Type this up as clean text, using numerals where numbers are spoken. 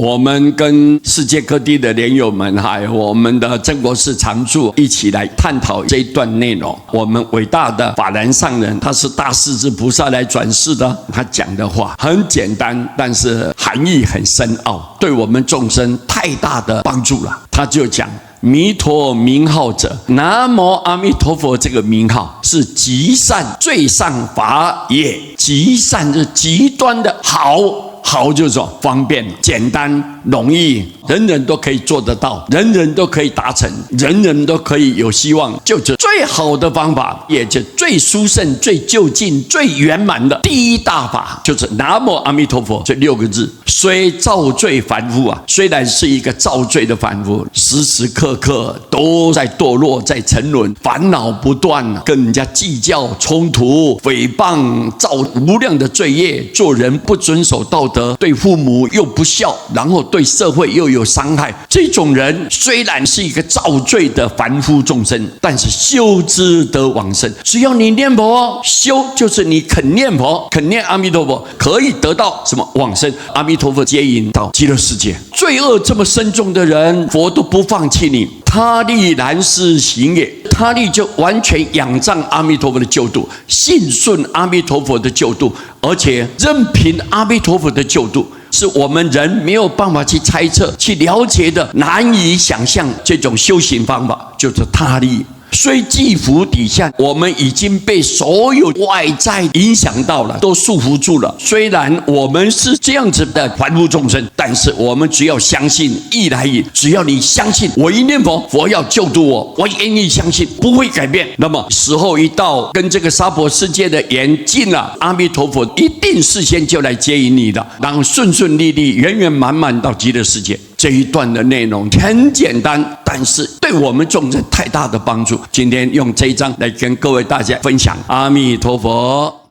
我们跟世界各地的莲友们，还有我们的真国寺常住一起来探讨这一段内容。我们伟大的法然上人，他是大势至菩萨来转世的，他讲的话很简单，但是含义很深奥，对我们众生太大的帮助了。他就讲弥陀名号者，南无阿弥陀佛这个名号是极善最上法也。极善是极端的好，好就是说方便、简单、容易，人人都可以做得到，人人都可以达成，人人都可以有希望，就是最好的方法，也就最殊胜、最就近、最圆满的第一大法，就是南无阿弥陀佛这6个字。虽造罪凡夫啊，虽然是一个造罪的凡夫，时时刻刻都在堕落，在沉沦，烦恼不断，跟人家计较、冲突、诽谤，造无量的罪业，做人不遵守道德，对父母又不孝，然后对社会又有伤害。这种人虽然是一个造罪的凡夫众生，但是修之得往生。只要你念佛，修就是你肯念佛，肯念阿弥陀佛，可以得到什么往生？阿弥陀佛接引到极乐世界。罪恶这么深重的人，佛都不放弃你。他力然是行也，他力就完全仰仗阿弥陀佛的救度，信顺阿弥陀佛的救度，而且任凭阿弥陀佛的救度，是我们人没有办法去猜测、去了解的，难以想象。这种修行方法就是他力。虽寂伏底下，我们已经被所有外在影响到了，都束缚住了。虽然我们是这样子的凡夫众生，但是我们只要相信义来也，只要你相信我一念佛，佛要救度我，我愿意相信，不会改变。那么时候一到，跟这个娑婆世界的缘尽了，阿弥陀佛一定事先就来接引你的，然后顺顺利利、圆圆满满到极乐世界。这一段的内容很简单，但是对我们众生太大的帮助。今天用这一章来跟各位大家分享。阿弥陀佛。